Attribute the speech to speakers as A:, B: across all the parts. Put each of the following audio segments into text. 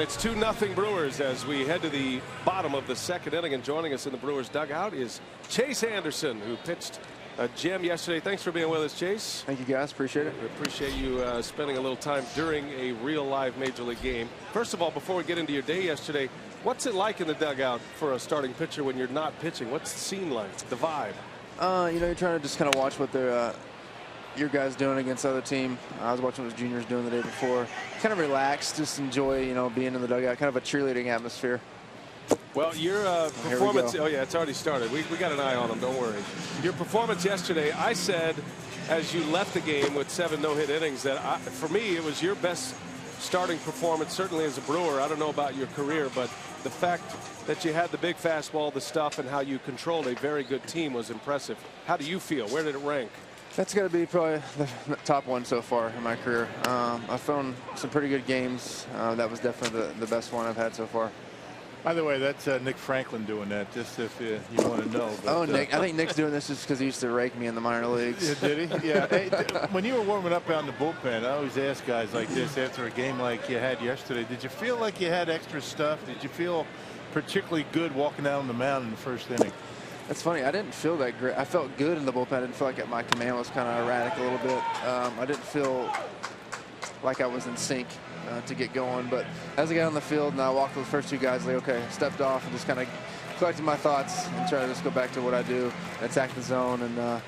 A: it's 2-0 Brewers as we head to the bottom of the second inning. And joining us in the Brewers dugout is Chase Anderson, who pitched a gem yesterday. Thanks for being with us, Chase.
B: Thank you, guys. Appreciate it.
A: We appreciate you spending a little time during a real live major league game. First of all, before we get into your day yesterday, what's it like in the dugout for a starting pitcher when you're not pitching? What's the scene like, the vibe?
B: You know, you're trying to just kind of watch what your guys doing against the other team. I was watching what his juniors doing the day before. Kind of relax, just enjoy, you know, being in the dugout. Kind of a cheerleading atmosphere.
A: Well, your performance, oh yeah, it's already started. We got an eye on them, don't worry. Your performance yesterday, I said, as you left the game with 7 no-hit innings, that for me, it was your best starting performance, certainly as a Brewer. I don't know about your career, but the fact that you had the big fastball, the stuff, and how you controlled a very good team was impressive. How do you feel? Where did it rank?
B: That's got to be probably the top one so far in my career. I've thrown some pretty good games. That was definitely the best one I've had so far.
C: By the way, that's Nick Franklin doing that, just if you want to know. But,
B: oh, Nick. I think Nick's doing this just because he used to rake me in the minor leagues.
C: Yeah, did he? Yeah. Hey, when you were warming up out in the bullpen, I always ask guys like this after a game like you had yesterday, did you feel like you had extra stuff? Did you feel particularly good walking out on the mound in the first inning?
B: That's funny. I didn't feel that great. I felt good in the bullpen. I didn't feel like my command was kind of erratic a little bit. I didn't feel like I was in sync to get going. But as I got on the field and I walked with the first 2 guys, like, okay, stepped off and just kind of collected my thoughts and tried to just go back to what I do, attack the zone. And,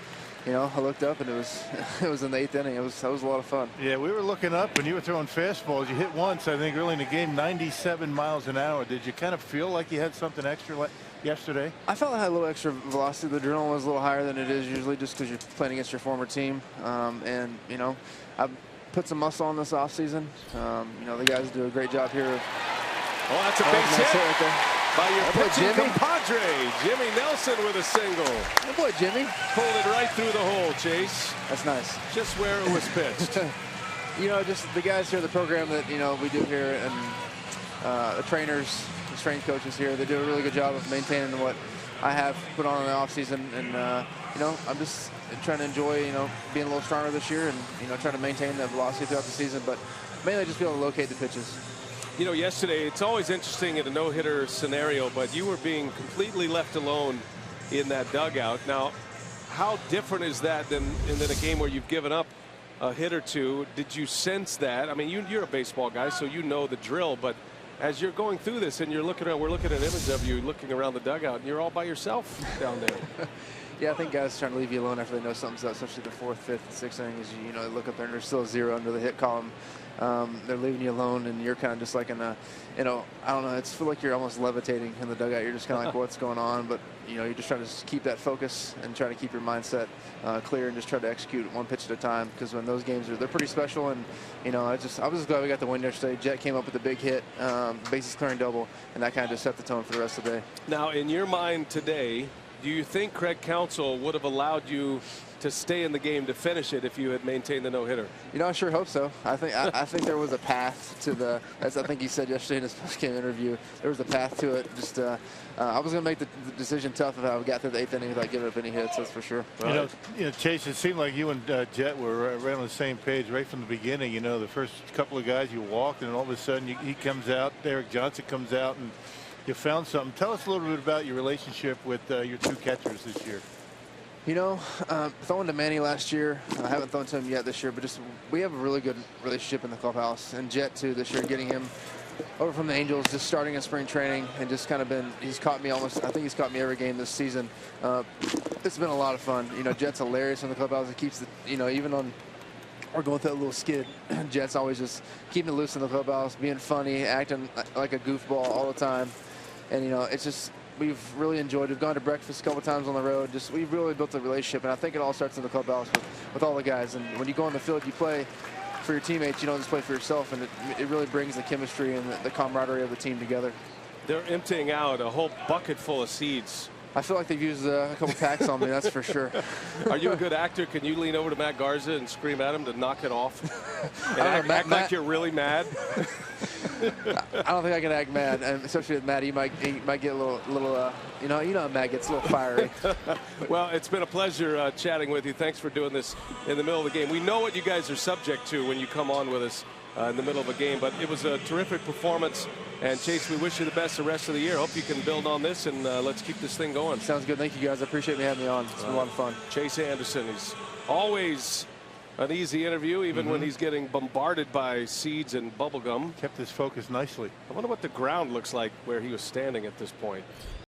B: you know, I looked up and it was in the 8th inning. That was a lot of fun.
C: Yeah, we were looking up when you were throwing fastballs. You hit once, I think, early in the game, 97 miles an hour. Did you kind of feel like you had something extra yesterday?
B: I felt I had a little extra velocity. The adrenaline was a little higher than it is usually just because you're playing against your former team. And, you know, I've put some muscle on this offseason. You know, the guys do a great job here.
A: Oh, that's a base hit right there by your pitching compadre, Jimmy Nelson, with a single.
B: Good boy, Jimmy.
A: Pulled it right through the hole, Chase.
B: That's nice.
A: Just where it was pitched.
B: You know, just the guys here, the program that, you know, we do here, and the trainers, the strength coaches here, they do a really good job of maintaining what I have put on in the offseason. And, you know, I'm just trying to enjoy, you know, being a little stronger this year and, you know, trying to maintain the velocity throughout the season, but mainly just be able to locate the pitches.
A: You know, yesterday, it's always interesting in a no-hitter scenario, but you were being completely left alone in that dugout. Now, how different is that than a game where you've given up a hit or two? Did you sense that? I mean, you're a baseball guy, so you know the drill, but as you're going through this and you're looking at, we're looking at an image of you looking around the dugout, and you're all by yourself down there.
B: Yeah, I think guys trying to leave you alone after they know something's up, especially the 4th, 5th, and 6th innings. You know, they look up there and there's still a 0 under the hit column. They're leaving you alone, and you're kind of just like in a, you know, I don't know, it's feel like you're almost levitating in the dugout. You're just kind of like, what's going on? But, you know, you're just trying to keep that focus and try to keep your mindset clear and just try to execute one pitch at a time, because when those games they're pretty special. And, you know, I was just glad we got the win yesterday. Jet came up with a big hit, bases clearing double, and that kind of just set the tone for the rest of the day. Now,
A: in your mind today, do you think Craig Counsell would have allowed you to stay in the game to finish it if you had maintained the no-hitter?
B: You know, I sure hope so. I think there was a path to the, as I think he said yesterday in his post-game interview, there was a path to it. Just I was going to make the decision tough if I got through the 8th inning without giving up any hits, that's for sure.
C: You know, Chase, it seemed like you and Jet were right on the same page right from the beginning. You know, the first couple of guys you walked, and all of a sudden he comes out, Derek Johnson comes out, and you found something. Tell us a little bit about your relationship with your 2 catchers this year.
B: You know, throwing to Manny last year, I haven't thrown to him yet this year, but just we have a really good relationship in the clubhouse. And Jet, too, this year, getting him over from the Angels, just starting in spring training, and just kind of been, he's caught me almost, I think he's caught me every game this season. It's been a lot of fun. You know, Jet's hilarious in the clubhouse. It keeps, you know, even on, we're going through that little skid, Jet's always just keeping it loose in the clubhouse, being funny, acting like a goofball all the time. And, you know, it's just, we've really enjoyed it. We've gone to breakfast a couple times on the road. Just we've really built a relationship, and I think it all starts in the clubhouse with all the guys. And when you go on the field, you play for your teammates. You don't just play for yourself, and it really brings the chemistry and the camaraderie of the team together.
A: They're emptying out a whole bucket full of seeds.
B: I feel like they've used a couple packs on me, that's for sure.
A: Are you a good actor? Can you lean over to Matt Garza and scream at him to knock it off? And act like you're really mad?
B: I don't think I can act mad, and especially with Matt, he might get a little you know how Matt gets a little fiery.
A: Well, it's been a pleasure chatting with you. Thanks for doing this in the middle of the game. We know what you guys are subject to when you come on with us in the middle of a game. But it was a terrific performance. And Chase, we wish you the best the rest of the year. Hope you can build on this, and let's keep this thing going.
B: Sounds good. Thank you, guys. I appreciate me having me on. It's been a lot of fun.
A: Chase Anderson, he's always an easy interview, even when he's getting bombarded by seeds and bubble gum.
C: Kept his focus nicely.
A: I wonder what the ground looks like where he was standing at this point.